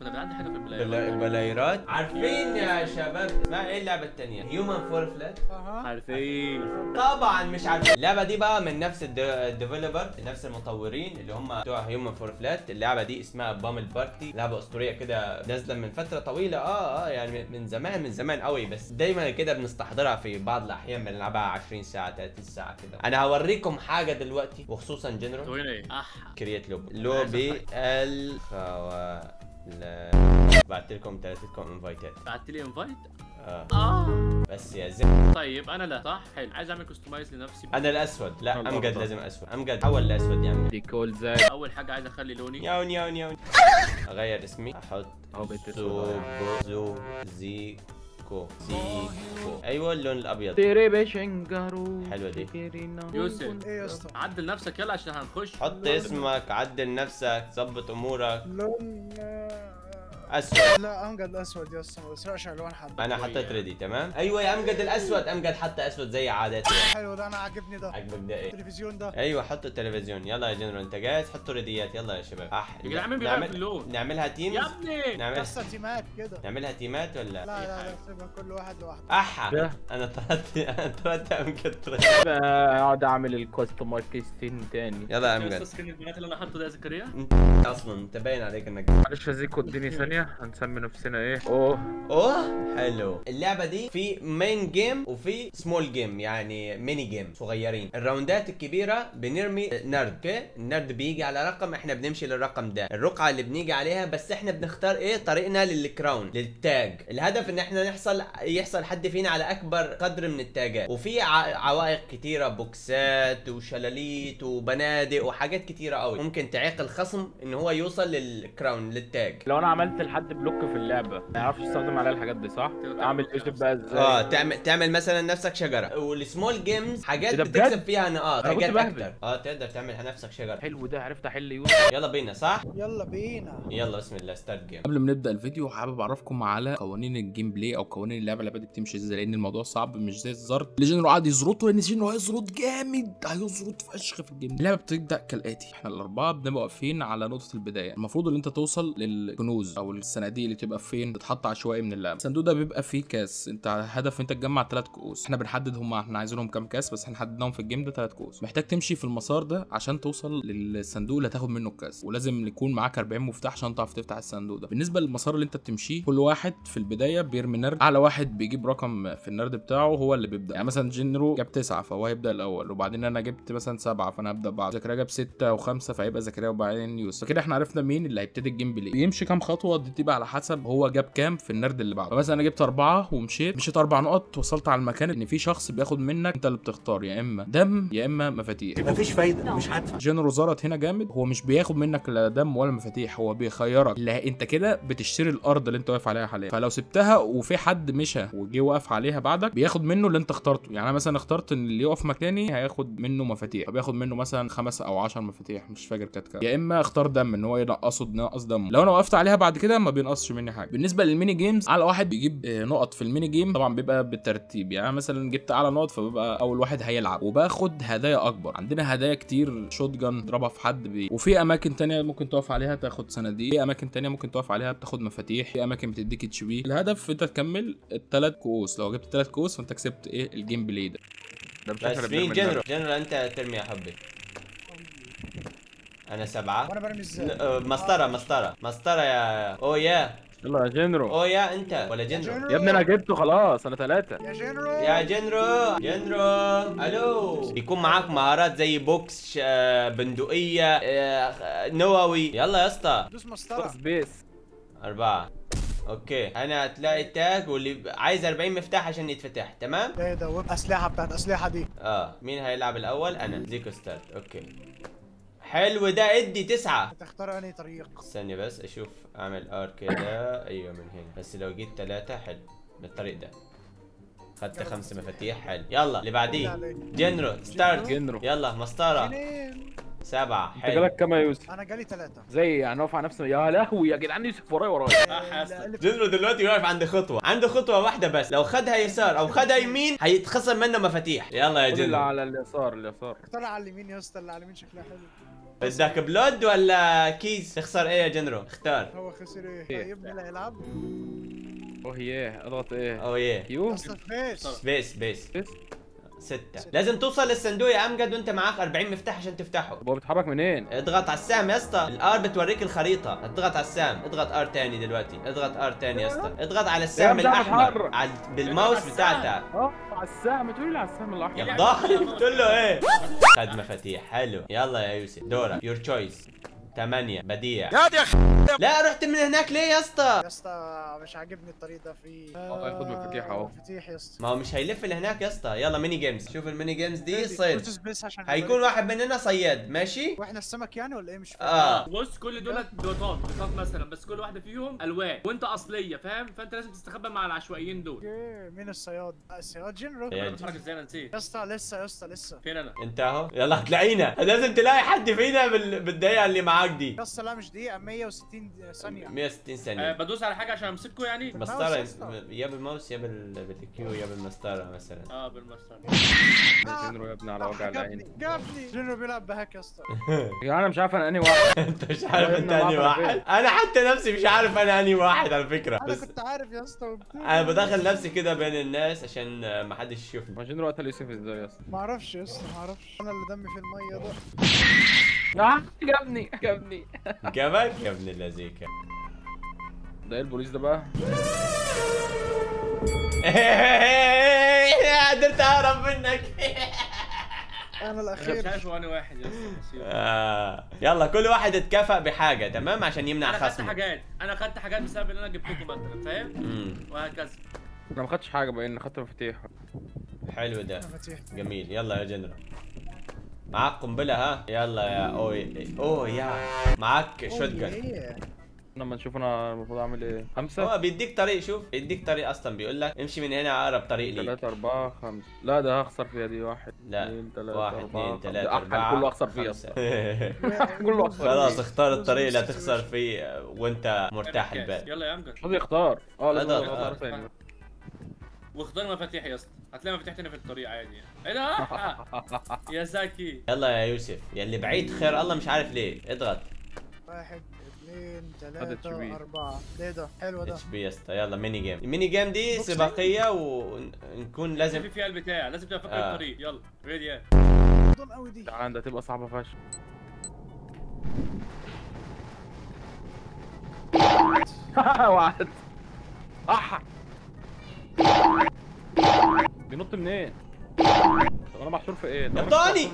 انا عندي حاجه في البلاير. البلايرات عارفين يا شباب ما ايه اللعبه الثانيه؟ هيومن فور فلات. عارفين طبعا مش عارفين. اللعبه دي بقى من نفس الديفلوبر، نفس المطورين اللي هم بتوع هيومن فور فلات. اللعبه دي اسمها بامل بارتي، لعبه اسطوريه كده نازله من فتره طويله يعني من زمان قوي، بس دايما كده بنستحضرها في بعض الاحيان بنلعبها 20 ساعه 30 ساعه كده. انا هوريكم حاجه دلوقتي وخصوصا جنرال. وين ايه؟ كرييت لوبي لا بعت لكم انفايتات. بعت لي انفايت. بس يا زلمه. طيب انا لا صح حلو، عايز اعمل كستمايز لنفسي. انا الاسود. لا امجد لازم اسود. امجد حول لاسود يا عم. ديكول زي اول حاجه عايز اخلي لوني ياون ياون ياون. اغير اسمي احط زيكو. ايوه اللون الابيض. تيري بشنجارو. حلوه دي. يوسف ايه يا اسطى؟ عدل نفسك يلا عشان هنخش. حط اسمك، عدل نفسك، ظبط امورك. لون اسود. لا امجد اسود يا اسطى، ما بسرقش الوان حد. انا حطيت ريدي تمام. ايوه يا امجد الاسود. امجد حتى اسود زي عادته. حلو ده، انا عاجبني ده. عجبك ده ايه؟ التلفزيون ده. ايوه حطوا التلفزيون. يلا يا جنرال انت جاهز؟ حطوا ريديات يلا يا شباب. يا جدعان مين بيلعب في اللون؟ نعملها تيمز. يا ابني نعملها بس تيمات كده. نعملها تيمات ولا لا لا لا، سيبها كل واحد لوحده. احا. انا طردت امجد. اقعد اعمل الكاستمايزيشن تاني. يلا يا امجد. بس كان البنات اللي انا حاطه ده زكريا. انت اصلا انت باين عليك انك معلش يا زيكو اديني ثانية هنسمي نفسنا ايه؟ اوه حلو. اللعبه دي في مين جيم وفي سمول جيم، يعني ميني جيم صغيرين. الراوندات الكبيره بنرمي نرد. اوكي النرد بيجي على رقم، احنا بنمشي للرقم ده. الرقعه اللي بنيجي عليها بس احنا بنختار ايه طريقنا للكراون للتاج. الهدف ان احنا يحصل حد فينا على اكبر قدر من التاجات. وفي عوائق كتيره، بوكسات وشلاليت وبنادق وحاجات كتيره قوي ممكن تعيق الخصم ان هو يوصل للكراون للتاج. لو انا عملت لحد بلوك في اللعبة ما يعرفش يستخدم عليها الحاجات دي صح؟ اعمل يوسف بقى ازاي؟ تعمل مثلا نفسك شجره. والسمول جيمز حاجات إيه ده بتكسب بجد؟ فيها نقاط، أنا كنت حاجات بهبل. اكتر. تقدر تعمل نفسك شجره. حلو ده، عرفت احل يوسف. يلا بينا صح؟ يلا بينا. يلا بسم الله ستارت جيم. قبل ما نبدا الفيديو حابب اعرفكم على قوانين الجيم بلاي او قوانين اللعبه دي بتمشي ازاي، لان الموضوع صعب مش زي الزرد اللي جنرال قاعد يزرطه، لان جنرال هيزرط جامد، هيزرط فشخ في الجيم. اللعبه بتبدا كالاتي: احنا الاربعه بنبقى واقفين على نقطه البدايه. المفروض ان انت توصل للكنوز او الصناديق اللي تبقى فين، تتحط عشوائي من اللعبه. الصندوق ده بيبقى فيه كاس، انت هدف انت تجمع 3 كؤوس. احنا بنحدد احنا عايزينهم كام كاس، بس احنا حددناهم في الجيم ده 3 كؤوس. محتاج تمشي في المسار ده عشان توصل للصندوق اللي هتاخد منه الكاس، ولازم يكون معاك 40 مفتاح عشان تعرف تفتح الصندوق ده. بالنسبه للمسار اللي انت بتمشيه، كل واحد في البدايه بيرمي نرد. اعلى واحد بيجيب رقم في النرد بتاعه هو اللي بيبدا. يعني مثلا جنرو جاب 9 فهو هيبدا الاول، وبعدين انا جبت مثلا 7 فانا هبدا بعد. زكريا جاب 6 و5 فهيبقى زكريا وبعدين يوسف. فكده احنا عرفنا مين اللي هيبتدي الجيم بلاي. بيمشي كام خطوه دي بتبقى على حسب هو جاب كام في النرد اللي بعده. فمثلا انا جبت 4 ومشيت 4 نقط، وصلت على المكان ان في شخص بياخد منك، انت اللي بتختار يا اما دم يا اما مفاتيح. مفيش فايده، مش هدفع. جنرو زرط هنا جامد، هو مش بياخد منك لا دم ولا مفاتيح، هو بيخيرك. لا انت كده بتشتري الارض اللي انت واقف عليها حاليا، فلو سبتها وفي حد مشى وجي واقف عليها بعدك بياخد منه اللي انت اخترته. يعني انا مثلا اخترت ان اللي يقف مكاني هياخد منه مفاتيح، فبياخد منه مثلا 5 أو 10 مفاتيح مش فاكر كانت كام. يا اما اختار دم ان هو ينقص دم، لو انا وقفت عليها بعد كده ما بينقصش مني حاجه. بالنسبه للميني جيمز، على واحد بيجيب نقط في الميني جيم طبعا بيبقى بالترتيب. يعني مثلا جبت اعلى نقط فبيبقى اول واحد هيلعب، وباخد هدايا اكبر. عندنا هدايا كتير، شوت جان اضربها في حد وفي اماكن تانية ممكن تقف عليها تاخد صناديق، في اماكن تانية ممكن تقف عليها بتاخد مفاتيح، في اماكن بتديك اتش بي. الهدف انت تكمل ال3 كؤوس. لو جبت 3 كؤوس فانت كسبت ايه الجيم بلاي ده. بس مين جنرال انت ترمي يا حبي. انا 7 وانا برمي ازاي؟ مسطره يا يا يلا يا جنرو. يا انت ولا جنرو؟ يا ابني انا جبته خلاص، انا 3. يا جنرو الو. بيكون معاك مهارات زي بوكس، بندقيه، نووي. يلا يا اسطى دوس مسطره. سبيس 4. اوكي انا هتلاقي التاج واللي عايز 40 مفتاح عشان يتفتح. تمام. ايه ده؟ اسلحه بتاعت اسلحه دي. مين هيلعب الاول؟ انا زيكو ستارت. اوكي حلو ده. ادي 9. هتختار انهي طريق؟ استني بس اشوف اعمل ار كده. ايوه من هنا. بس لو جيت 3 حلو بالطريق ده. خدت 5 مفاتيح حلو. يلا اللي بعديه جنرو ستارت. جنرو يلا مسطره 7 انت حلو. جالك كام يا يوسف؟ انا جالي 3. زي يعني واقف على نفسي. يا لهوي يا جدعان يوسف ورايا. جنرو دلوقتي واقف عند عنده خطوه واحده بس، لو خدها يسار او خدها يمين هيتخصم منه مفاتيح. يلا يا اللي جنرو. على اليسار اختار على اليمين يا اسطى، اللي على اليمين شكلها حلو. بدك بلود ولا كيس؟ تخسر ايه يا جنرو؟ اختار. هو خسر ايه؟ طيب مين اللي هيلعب؟ اوه ياه اضغط ايه؟ اوه يه يو اصلا فيس سبيس بس 6. لازم توصل للصندوق يا امجد وانت معاك 40 مفتاح عشان تفتحه. هو بيتحرك منين؟ اضغط على السهم يا اسطى، الار بتوريك الخريطه، اضغط على السهم، اضغط ار تاني دلوقتي، اضغط ار تاني يا اسطى، اضغط على السهم مش عارف الاحمر أتحرك. على بالماوس بتاعتك. على السهم، تقول لي على السهم الاحمر. يا ضاحي قلت له ايه؟ خد مفاتيح. حلو يلا يا يوسف دورك. يور تشويس. 8 بديع. لا رحت من هناك ليه يا اسطى؟ يا اسطى مش عاجبني الطريق ده فيه خد مفاتيح اهو. مفاتيح يا اسطى. ما هو مش هيلف لهناك يا اسطى. يلا ميني جيمز. شوف الميني جيمز دي صيد. بس عشان هيكون واحد مننا صياد ماشي؟ واحنا السمك يعني ولا ايه مش فاهم؟ بص كل دولت بيضات مثلا، بس كل واحده فيهم الوان وانت اصليه فاهم، فانت لازم تستخبى مع العشوائيين دول. اوكي مين الصياد؟ الصياد جنرو يا بتتحرك ازاي؟ انا نسيت. يا اسطى لسه فين انا؟ انت اهو. يلا هتلاقينا. لازم تلاقي حد فينا بالدقيقه اللي معاك دي. يا اسطى لا مش دقيقة 160 ثانية 160 ثانيه. بدوس على حاجه عشان امسكه يعني. مسطره يا اسطى. يا بالماوس يا بالكيو يا بالمسطره مثلا. بالمسطره. جنرو يا ابني على وجع العين. جابني جنرو بيلعب بهاك يا اسطى. يا انا مش عارف انا انهي واحد. انت مش عارف انت انهي واحد. انا حتى نفسي مش عارف انا انهي واحد على فكره. انا بس كنت عارف يا اسطى انا بدخل نفسي كده بين الناس عشان ما حدش يشوفني. ما جنرو قتل يوسف ازاي يا اسطى؟ ما اعرفش يا اسطى ما اعرفش انا اللي دمي في المية ده. جابني جابك يا ابن اللذيكه. ده ايه البوليس ده بقى؟ قدرت اهرب منك. انا مش الاخير. عارف هو انا واحد يا اسطى. يلا كل واحد اتكافئ بحاجه تمام عشان يمنع انا خدت خصمه. حاجات، انا خدت حاجات بسبب ان انا جبت لكم مثلا فاهم؟ وهكذا. انا ما خدتش حاجه بقى، خدت مفاتيح. حلو ده مفاتيح. جميل. يلا يا جنرال معاك قنبله ها. يلا يا اوه يا معاك شوت جن. لما نشوف انا المفروض اعمل ايه. 5 هو بيديك طريق. شوف بيديك طريق اصلا بيقول لك امشي من هنا اقرب طريق ليك. 3 4 5. لا ده هخسر فيها دي. 1 لا 2 3 1 2 3 4 كله اخسر فيه خمسة. كله اخسر. خلاص اختار الطريق اللي هتخسر فيه وانت مرتاح البال. يلا يا امجد. مش راضي يختار. لازم اضغط. اختار ثاني. واختار مفاتيح يا اسطى، هتلاقي مفاتيح تاني في الطريق عادي يعني. ايه ده؟ يا زكي. يلا يا يوسف يا اللي بعيد خير الله مش عارف ليه. اضغط 1 2 خدت 3 شبيه. 4. ده ايه ده؟ حلو ده. اتش بي يا اسطى. يلا ميني جيم. الميني جيم دي بوكسينج؟ سباقيه ونكون لازم في فيها البتاع، لازم تبقى فاكر الطريق. يلا ريدي يا دون قوي دي. تعال ده تبقى صعبه فشخ. وعد. بينط منين؟ طب انا محشور في ايه؟ يا طاني!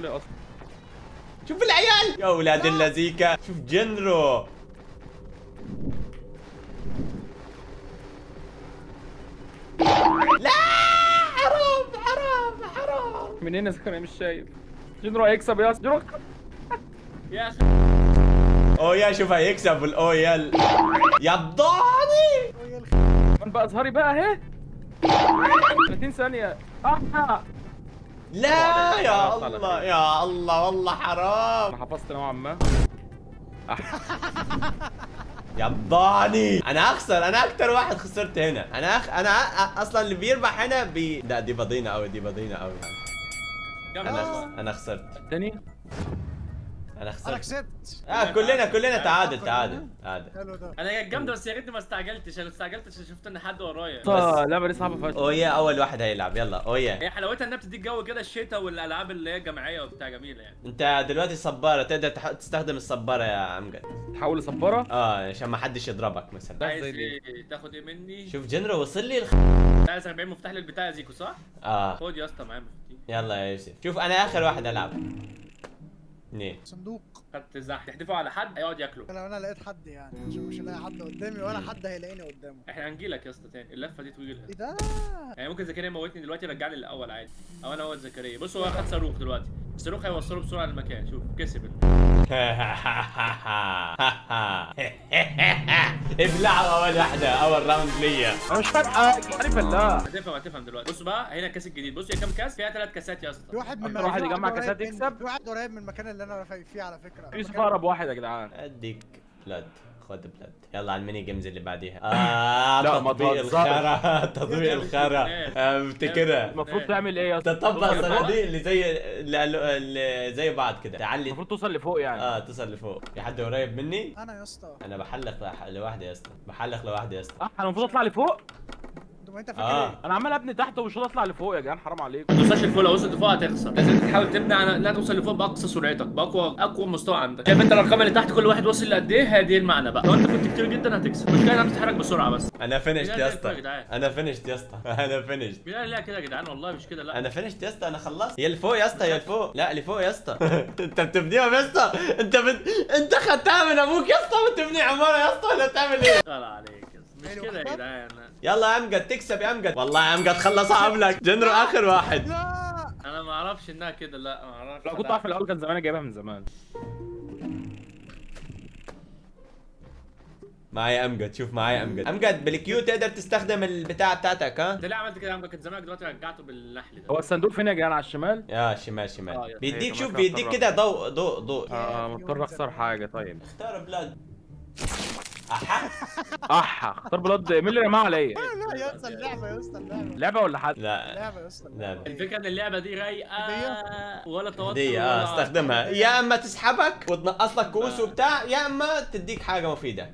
شوف العيال يا ولاد اللذيكه. شوف جنرو. لا حرام. منين يا زكريا؟ مش شايف. جنرو هيكسب يا اسطى. جنرو يا اخي. اوه يا شوف هيكسب الاويل يا بضاني. من بقى اظهري بقى اهي. 30 ثانيه. لا يا الله يا الله والله حرام. انا حفظت نوعا ما. يا بضاني. انا اخسر. انا اكتر واحد خسرت هنا. انا اصلا اللي بيربح هنا لا دي بضينه قوي. انا خسرت. تاني. انا انا خسرت. كسبت. كلنا تعادل. حلو ده. انا كانت جامده بس يا ريتني ما استعجلتش. انا استعجلت عشان شفت ان حد ورايا. اللعبه دي صعبه فشخ. اوه يا اول واحد هيلعب. يلا اوه يا. هي حلاوتها انها بتديك جو كده الشتاء والالعاب اللي هي الجماعيه وبتاع جميله يعني. انت دلوقتي صباره تقدر تستخدم الصباره يا امجد. تحول لصباره. عشان ما حدش يضربك مثلا. عايز ايه تاخد ايه مني؟ شوف جنرو وصل لي عايز 40 مفتاح للبتاع يا زيكو صح؟ خد يا اسطى معايا مفتاح. يلا يا يوسف. شوف انا اخر واحد العب. 2 صندوق. خدت زحف تحدفه على حد هيقعد ياكله. لو انا لقيت حد يعني مش هلاقي حد قدامي ولا حد هيلاقيني قدامه. احنا هنجيلك يا اسطى تاني. اللفه دي طويله. ايه ده؟ يعني ممكن زكريا يموتني دلوقتي يرجعني للاول عادي، او انا هو زكريا. بص هو خد صاروخ دلوقتي. الصاروخ هيوصله بسرعه للمكان. شوف كسب. ابلعوا اول واحده. اول راوند ليا. انا مش فاهم. عارف لا. هتفهم دلوقتي. بص بقى هنا كاس الجديد. بص هي كام كاس؟ فيها 3 كاسات يا اسطى. في واحد من أكتر واحد يجمع قريب كاسات مني. يكسب. في واحد قريب من المكان اللي انا فيه على فكره. يوسف اقرب واحد يا جدعان. اديك بلاد. اخوات بلاد. يلا على الميني جيمز اللي بعديها. لا، ما تطبيق تهزرش. الخرا. تطبيق الخرا. افتكرها. المفروض تعمل ايه يا اسطى؟ تطبق الصناديق اللي زي بعض كده. تعلي. المفروض توصل لفوق يعني. توصل لفوق. في حد قريب مني؟ انا يا اسطى. انا بحلق لوحدي يا اسطى. بحلق لوحدي يا اسطى. انا المفروض اطلع لفوق. طب انت فاكر ايه؟ انا عمال ابني تحت ومش راضي اطلع لفوق يا جدعان، حرام عليكم. ما توصلش لفوق، لو وصلت لفوق هتخسر. لازم تحاول تبني لا توصل لفوق باقصى سرعتك، اقوى مستوى عندك. شايف انت الارقام اللي تحت كل واحد واصل لقد ايه؟ هي دي المعنى بقى. لو انت كنت كتير جدا هتكسب. المشكله انك تتحرك بسرعه بس. انا فينيشت يا اسطى. انا فينيشت يا اسطى. انا فينيشت. لا كده يا جدعان والله مش كده. لا انا فينيشت يا اسطى. انا خلصت. هي لفوق يا اسطى. هي لفوق. لا لفوق يا اسطى. انت بتبنيهم يا اسطى. انت خدتها من ابوك يا اسطى وتبني عماره يا اسطى ولا تعمل ايه؟ لا عليك مش كده يا جدعان. يلا يا امجد تكسب يا امجد. والله يا امجد خلصها قبلك. جنرو اخر واحد. لا انا ما اعرفش انها كده. لا ما اعرفش. لو كنت اعرف الاول كان زمان جايبها من زمان. معايا امجد. شوف معايا امجد بالكيو تقدر تستخدم البتاع بتاعتك. انت ليه عملت كده يا عم؟ كنت زمانك دلوقتي رجعته بالنحل ده. هو الصندوق فين يا جدعان؟ على الشمال؟ يا شمال. بيديك. هي شوف كمان بيديك كده ضوء. مضطر اخسر حاجه. طيب اختار بلاد. اختار بلاد. مين اللي رماها عليا؟ لا يا اسطى اللعبه يا اسطى اللعبه. لعبه ولا حد؟ لا اللعبه يا اسطى. الفكره ان اللعبه دي رايقه ولا توتر دي ولا استخدمها يا اما تسحبك وتنقص لك كؤوس وبتاع، يا اما تديك حاجه مفيده.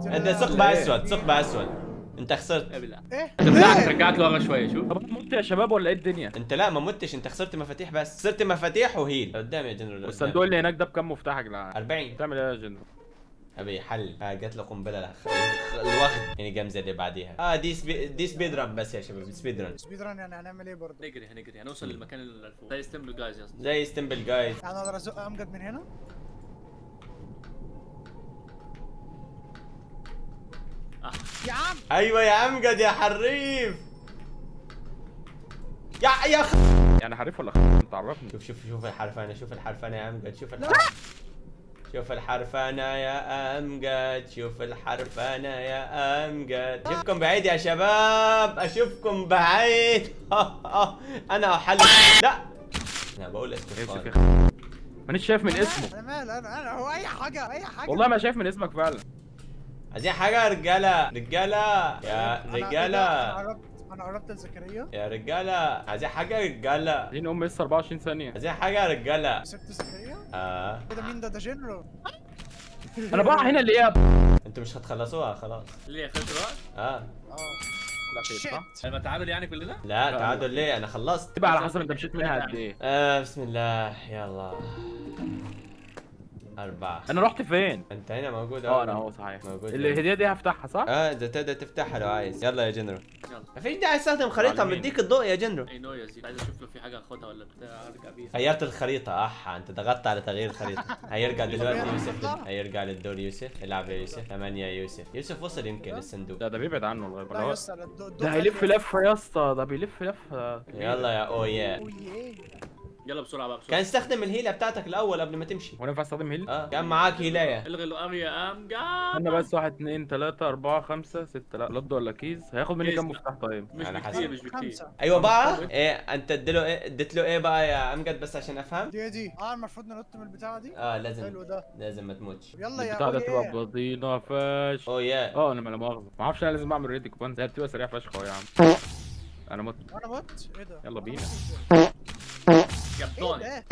انت ثقب اسود. انت خسرت. ايه؟ انت بالله هترجعك لورا شويه. شوف طب مت يا شباب ولا ايه الدنيا؟ انت لا ما متش. انت خسرت مفاتيح بس. خسرت مفاتيح وهيل. قدام يا جنرال. والصندوق اللي هناك ده بكام مفتاح يا جدعان؟ 40. تعمل ايه يا جنرال؟ ابي حل. جات له قنبله الوقت يعني جمزه اللي بعديها. دي سبيد ران بس يا شباب. سبيد ران يعني هنعمل ايه برضه؟ هنجري هنوصل للمكان اللي فوق زي ستيمبل جايز يا اسطى. زي ستيمبل جايز. يعني اقدر ازق امجد من هنا؟ يا عم ايوه يا امجد يا حريف. يا يعني حريف ولا انت عرفني. شوف الحرفانه. يا امجد. شوف الحرفانه يا امجد. اشوفكم بعيد يا شباب. اشوفكم بعيد. انا احل. لا انا بقول استغفار. مانيش شايف من اسمه. انا مال انا هو اي حاجه والله ما شايف من اسمك فعلا. عايزين حاجه يا رجاله. يا رجاله. انا قربت لزكريا يا رجاله. عايزين حاجه يا رجاله. عايزين نقوم لسه 24 ثانيه. عايزين حاجه يا رجاله. سبت زكريا؟ ايه ده مين ده جنرال؟ انا بقى هنا اللي ايه؟ انتوا مش هتخلصوها خلاص. ليه خدت وقت؟ لا خير صح؟ هيبقى تعادل يعني كلنا؟ لا تعادل ليه؟ انا خلصت. تبقى على حسب انت مشيت منها قد ايه. بسم الله. يلا 4. انا رحت فين؟ انت هنا موجود. انا اهو صحيح. موجود. الهديه دي هفتحها صح؟ ده تقدر تفتحها لو عايز. يلا يا جنرال. يلا. مفيش داعي استخدم خريطه. مديك الضوء يا جنرال. اي نو يا زيد. عايز اشوف لو في حاجه اخدها ولا بتاع ارجع بيها. غيرت الخريطه. انت ضغطت على تغيير الخريطه. هيرجع دلوقتي يوسف. هيرجع للدور يوسف. العب يا يوسف. 8 يوسف وصل يمكن للصندوق. ده بيبعد عنه لغايه لا يا ما اسطى ده هيلف لفه يا اسطى. ده بيلف لفه. يلا يا اويا. يلا بسرعه بقى كان استخدم الهيله بتاعتك الاول قبل ما تمشي. هو ينفع استخدم هيل؟ كان معاك هيلايه. الغي القريه امجد. انا بس 1 2 3 4 5 6. لا لد ولا كيز هياخد مني كام مفتاح طيب؟ مش على بكتير مش بكتير. ايوه بقى. انت اديت له ايه بقى يا امجد بس عشان افهم. دي المفروض ننط من البتاعه دي. لازم. حلو ده. لازم ما تموتش. يلا يا البتاع ده تبقى بطيئه فشخ. يا انا لا مؤاخذه ما اعرفش. انا لازم اعمل ريدي كوبان. هي بتبقى سريعه فشخ اهو يا عم. انا مت. ايه ده؟ يلا بينا. يا بطاني.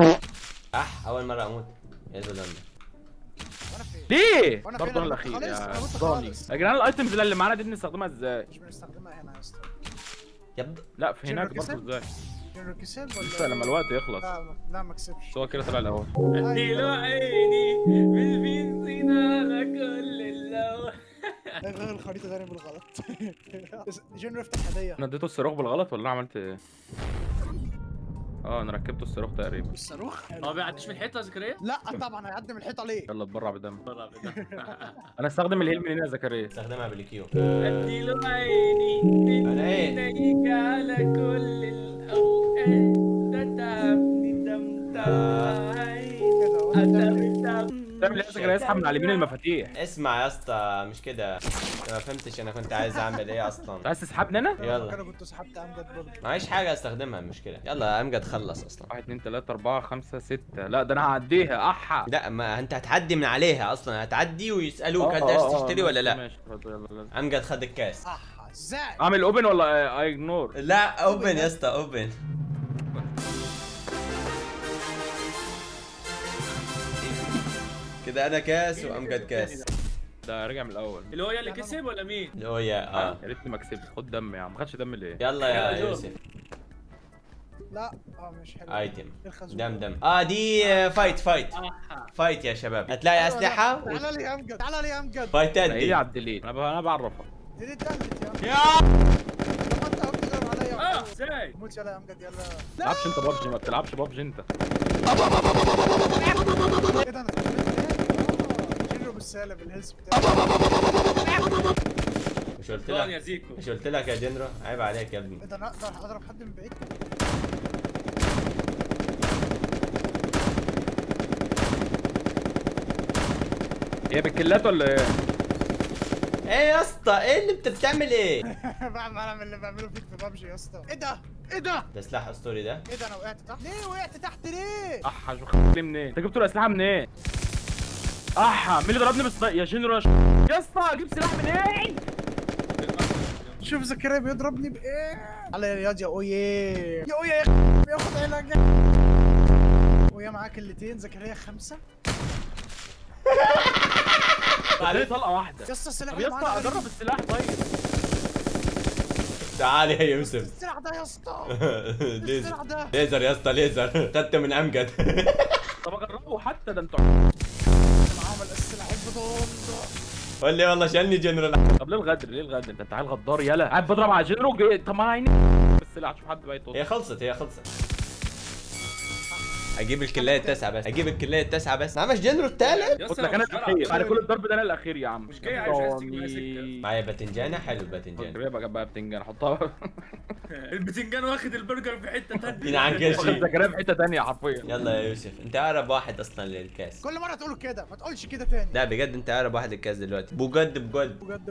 اول مره اموت يا زلمه. وانا فين؟ ليه؟ وانا برضه فين؟ انا الاخير خالص، يا أنا مت ضاني. خالص. يا جدعان الايتمز اللي معانا دي بنستخدمها ازاي؟ مش بنستخدمها هنا يا اسطى. لا في هناك برضه ازاي؟ جنرال كسب لسه ولا لما الوقت يخلص. لا ما كسبش. هو كده طلع الاول. اديله عيني بالبنزين على كل اللون. غير الخريطه ده بالغلط. جنرال افتح هديه. انا اديته الصاروخ بالغلط ولا انا عملت ايه؟ انا ركبته الصاروخ تقريبا. الصاروخ هو ما بيعديش من الحيطه يا زكريا؟ لا طبعا هيعدي من الحيطه ليه؟ يلا اتبرع بدم. بره بده. انا استخدم الهيل من هنا يا زكريا. استخدمها بالكيو. اديله عيني بالبنزين على كل الاوقات. تتعبني تمتعي. تعمل ايه يا يسحب من على اليمين المفاتيح؟ اسمع يا اسطى مش كده. ما فهمتش انا كنت عايز اعمل ايه اصلا. عايز تسحبني انا؟ يلا انا كنت سحبت امجد برضه. معيش حاجه استخدمها المشكله. يلا يا امجد خلص اصلا. 1 2 3 4 5 6. لا ده انا هعديها احا. لا ما انت هتعدي من عليها اصلا. هتعدي ويسالوك هل عايز تشتري ولا لا. ماشي يلا. امجد خد الكاس. ازاي؟ اعمل اوبن ولا اجنور؟ لا اوبن يا اسطى اوبن. كده انا كاس وامجد كاس. ده رجع من الاول. اللي هو اللي كسب ولا مين؟ اللي هو يا يا ريتني ما كسبت. خد دم يا عم. ما خدش دم ليه؟ يلا يا يوسف. لا مش حلو. ايتم الخازوق. دم دي فايت فايت يا شباب. هتلاقي اسلحه تعال لي يا امجد تعال لي يا امجد. فايتات هي دي. على الديليت. انا بعرفها. دي اتقلت يا يا لما انت بتقدر عليا. ازاي؟ موت يلا يا امجد يلا. ما بتلعبش انت بابجي. ما بتلعبش بابجي انت. ايه ده انا جنرو بالسالب الهيلث بتاعي. مش قلت يا لك زيكو. مش قلت لك يا جنرو عيب عليك يا ابني. ايه ده انا اقدر اضرب حد من بعيد. هي بالكلات ولا ايه؟ ايه يا اسطى ايه اللي انت بتعمل ايه؟ بعمل اللي بعمله فيك في بابجي يا اسطى. ايه ده؟ ايه ده؟ ده سلاح اسطوري ده. ايه ده انا وقعت تحت؟ ليه وقعت تحت ليه؟ احا شو خلي منين؟ انت جبتوا الاسلحه منين؟ احا مين اللي ضربني يا جنرال يا اسطى اجيب سلاح منين؟ شوف زكريا بيضربني بايه؟ على يا رياض يا اويه يا اويه بياخد علاج. ويا معاه كلتين زكريا 5. عليه طلقه واحده. يا اسطى السلاح طب يا اسطى اجرب السلاح طيب. تعال يا يوسف. السلاح ده يا اسطى. ليزر السلاح ده. ليزر يا اسطى ليزر. خدت من امجد. طب اجربه حتى ده انتوا. معاهم السلاح البطون. قول لي والله شالني جنرال. طب ليه الغدر ليه الغدر؟ انت عيل غدار يلا. قاعد بضرب على جنرال. طب ما عيني بالسلاح. شوف حد بقى يطول. هي خلصت. اجيب الكلايه التاسعه بس. معمش جنرال الثالث. قلت لك انا الاخير. بعد كل الضرب ده انا الاخير يا عم. مش جاي عايز تجيب سكه. معايا باذنجانه. حلو الباذنجان. زكريا بقى بتنجان حطها. البتنجان واخد البرجر في حته ثانيه. ينعن كل شيء. زكريا في حته ثانيه حرفيا. يلا يا يوسف انت اقرب واحد اصلا للكاس. كل مره تقول كده ما تقولش كده تاني. لا بجد انت اقرب واحد للكاس دلوقتي. بجد بجد.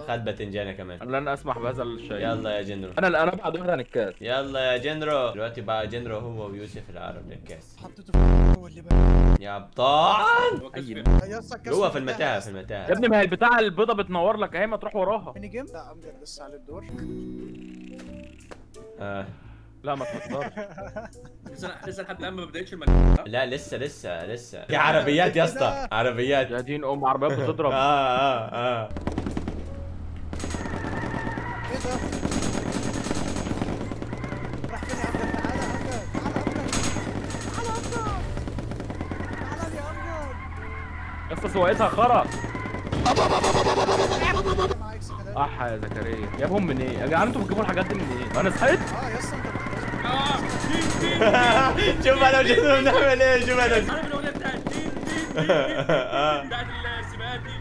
خد باذنجانه كمان. انا لن اسمح بهذا الشيء. يلا يا جنرال. انا ابعد واحد عن الكاس. يلا يا جنرال. دلوقتي بقى جنرال هو ويوسف الاقرب للكاس. حطيته في هو اللي بقى. يا ابطال. يا اسطى الكاس جوه في بتاعها. المتاهه. يا ابني ما هي البتاع البيضه بتنور لك اهي. ما تروح وراها. ميني جيم؟ لا امجد لسه على الدور. لا ما تهزرش. لسه لحد الان ما بدأتش المكان. لا لسه يا عربيات يا اسطى. عربيات. يا دين عربيات بتضرب. اه ايه ده؟ راح فين يا امجد؟ تعالى يا امجد. تعالى يا امجد. يا اسطى سواقتها خرا. معاك اكس كده. احا يا زكريا جابهم من ايه؟ يا جدعان انتوا بتجيبوا الحاجات دي من ايه؟ انا صحيت؟ يا اسطى انت شوف انا وجنرال بنعمل ايه. شوف انا. عارف الاغنيه بتاعت بتاعت السباقات دي.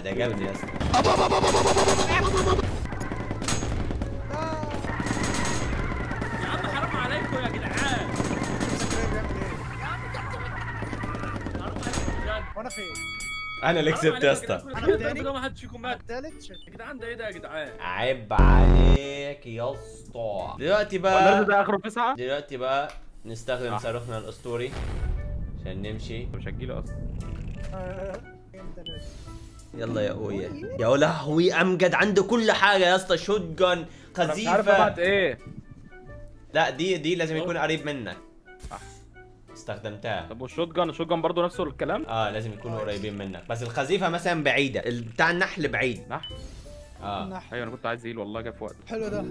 ده جامد يا اسطى. يا عم حرام عليكم يا جدعان. حرام عليكم بجد. وانا فين؟ انا اللي كسبت يا اسطى. ده ما حدش فيكم مات. التالت يا جدعان ده ايه ده يا جدعان؟ عيب عليك يا اسطى. دلوقتي ولا بقى ده اخره 9؟ دلوقتي بقى نستخدم صاروخنا الاسطوري عشان نمشي. مش هتجيلي اصلا. يلا يا اويا. يا لهوي امجد عنده كل حاجه يا اسطى. شوت جن انا مش عارف ابعت قذيفه. ايه. لا دي لازم يكون قريب منك. استخدمتها. طب والشوت جن برضه نفسه الكلام؟ لازم يكونوا قريبين منك. بس القذيفه مثلا بعيده. بتاع النحل بعيد. نحل. نحل. ايوه انا كنت عايز هيل والله. جه في وقت. حلو ده.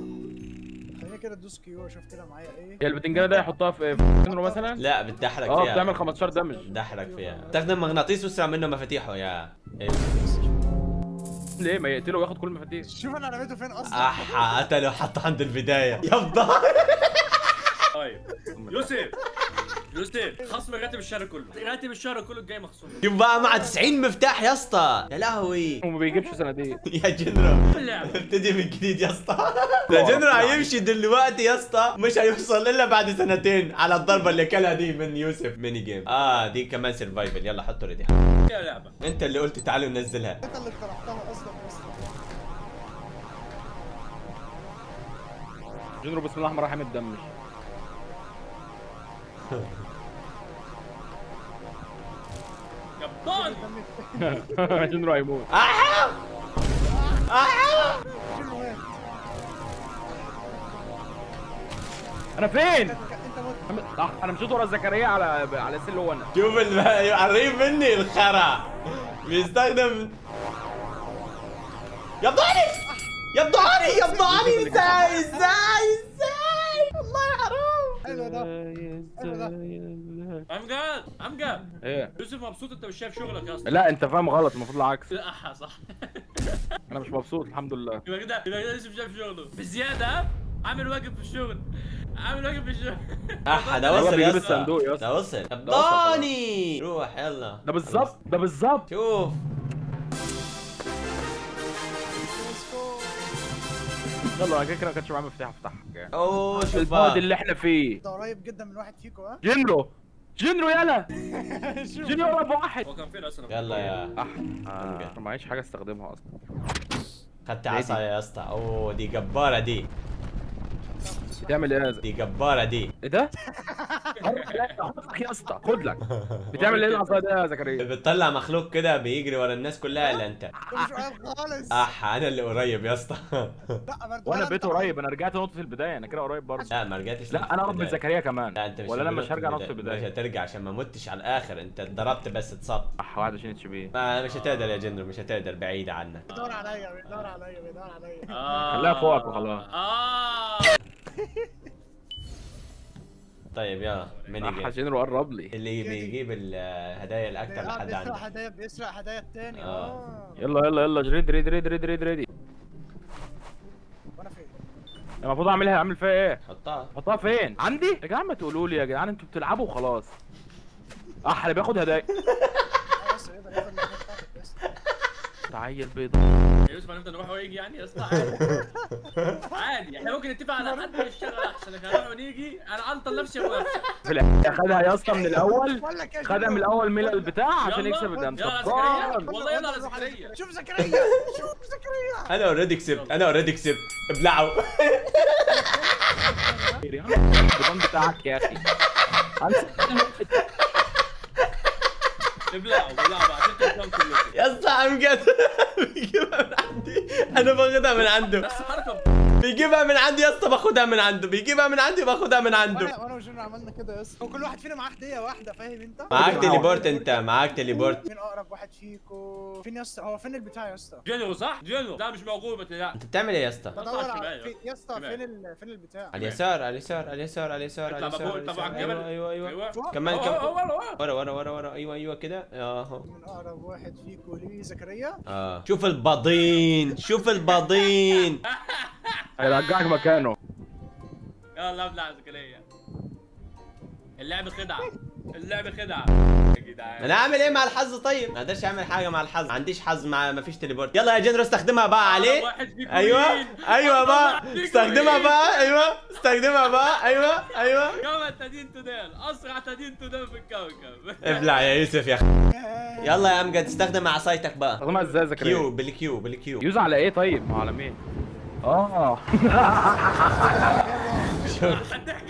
خلينا كده ندوس كيو اشوف كده معايا ايه. هي البتنجانه ده يحطها في جنرو مثلا؟ لا بتدحرج فيها. بتعمل 15 دمج. بتدحرج فيها. استخدم مغناطيس واسرع منه مفاتيحه يا ليه ما يقتله وياخد كل المفاتيح؟ شوف انا رميته فين اصلا. قتله حطه عند البدايه. يا فضل. طيب يوسف يوسف خصم راتب الشهر كله، راتب الشهر كله الجاي مخصوم. شوف بقى مع 90 مفتاح يا اسطى، يا لهوي. وما بيجيبش سنتين. يا جنرال اللعبة. ابتدي من جديد يا اسطى. ده جنرال هيمشي دلوقتي يا اسطى، مش هيوصل الا بعد سنتين على الضربه اللي كلها دي من يوسف. ميني جيم دي كمان سرفايفل. يلا حطوا ريدي. يا لعبة. انت اللي قلت تعالوا ننزلها. انت اللي اقترحتها اصلا. جنرو بسم الله الرحمن الرحيم اتدمج. جبان. جنرو هيموت. انا فين؟ انا مشيت ورا زكريا على السل اللي هو انا. شوف قريب مني الخرا بيستخدم. يا بضاني يا بضاني يا بضاني. ازاي والله حرام. حلو ده. امجد ايه؟ يوسف مبسوط انت مش شايف شغلك يا اسطى. لا انت فاهم غلط، المفروض العكس. لا صح. انا مش مبسوط الحمد لله. يبقى كده يوسف شايف شغله بزياده. عامل واجب في الشغل. ده وصل بيجيب يا اسطى. الصندوق يا اسطى. ده وصل. ضاني روح يلا. ده بالظبط. شوف يلا انا كده ما كانش معايا مفتاح افتحها. اوه شوف البعد بقى. اللي احنا فيه. ده قريب جدا من واحد فيكم. ها جنرو يلا. جنرو رقم واحد. هو كان فين اصلا؟ يلا يا انا معيش حاجه استخدمها اصلا. خدت عصا يا اسطى. اوه دي جباره دي. بتعمل ايه يا دي جباره دي. ايه ده؟ خد لك يا اسطى، خد لك. بتعمل ايه العصايه دي يا زكريا؟ بتطلع مخلوق كده بيجري ورا الناس كلها الا انت. ده مش قريب خالص. انا اللي قريب يا اسطى. لا برضه. وانا بقيت قريب، انا رجعت نقطه البدايه، انا كده قريب برضه. لا ما رجعتش. لا انا اقرب من زكريا كمان. لا انت مش ولا انا مش هرجع نقطه مش البدايه. هترجع عشان ما متش على الاخر. انت اتضربت بس اتصبت. 21 اتش بي. مش هتقدر يا جنرال، مش هتقدر. بعيد عنك. بيدور عليا. خليها فوقك وخلاص. طيب يلا ميني جيم. جنرو قرب لي. اللي بيجيب الهدايا الاكتر لحد عنده. بيسرق هدايا التاني. يلا جريد. وانا فين؟ المفروض اعمل فيها ايه؟ حطها فين؟ عندي؟ يا جدعان ما تقولوا لي يا جدعان، انتوا بتلعبوا وخلاص. اللي بياخد هدايا. بس يقدر ياخد الهدايا بتاعتك بس. تعيل بيضة. يا يوسف هنفضل نروح ويجي يعني يا اسطى عادي. احنا ممكن نتفق على حد يشتغل احسن. احنا هنروح ونيجي. انا انطل نفسي ونفسي. في الآخر خدها يا اسطى من الاول. بقول لك يا خدها من الاول ميلا البتاع عشان يلا. يكسب الدم. يلا زكريا. والله يلا على زكريا. شوف زكريا. انا اوريدي كسبت. ابلعوا. الدم بتاعك يا اخي. ابلعوا بقى عشان تفهم كلكم. يا اسطى امجد بيجيبها من عندي. انا باخدها من عنده. بس حركه. بيجيبها من عندي يا اسطى باخدها من عنده. بيجيبها من عندي باخدها من عنده. وانا وجنرال عملنا كده يا اسطى. وكل واحد فينا معاه هديه واحده. فاهم انت؟ معاك تليبورت. انت معاك تليبورت. مين اقرب واحد فيكم؟ فين يا اسطى؟ هو فين البتاع يا اسطى؟ جنرو صح؟ جنرو لا مش موجود. ما تقلقش. انت بتعمل ايه يا اسطى؟ بدور على يا اسطى. فين البتاع؟ على اليسار على اليسار على اليسار على اليسار على اليسار. طبعا الجبل. ايوه كمان ورا ايوه كده اهو. من اقرب واحد فيكم لي زكريا. شوف الباضين. هيرجعك مكانه. يلا ابلع زكريا. اللعب خدعه يا جدعان. انا اعمل ايه مع الحظ؟ طيب ما اقدرش اعمل حاجه مع الحظ. ما عنديش حظ. ما فيش تليبورت. يلا يا جنرال استخدمها بقى عليه. ايوه بقى استخدمها بقى. ايوه كما تدين تدان. اسرع تدين تدان في الكوكب. ابلع يا يوسف يا اخي. يلا يا امجد استخدم عصايتك بقى. استخدمها ازاي زكريا؟ بالكيو. يوز على ايه طيب؟ ما على مين؟ هتحكي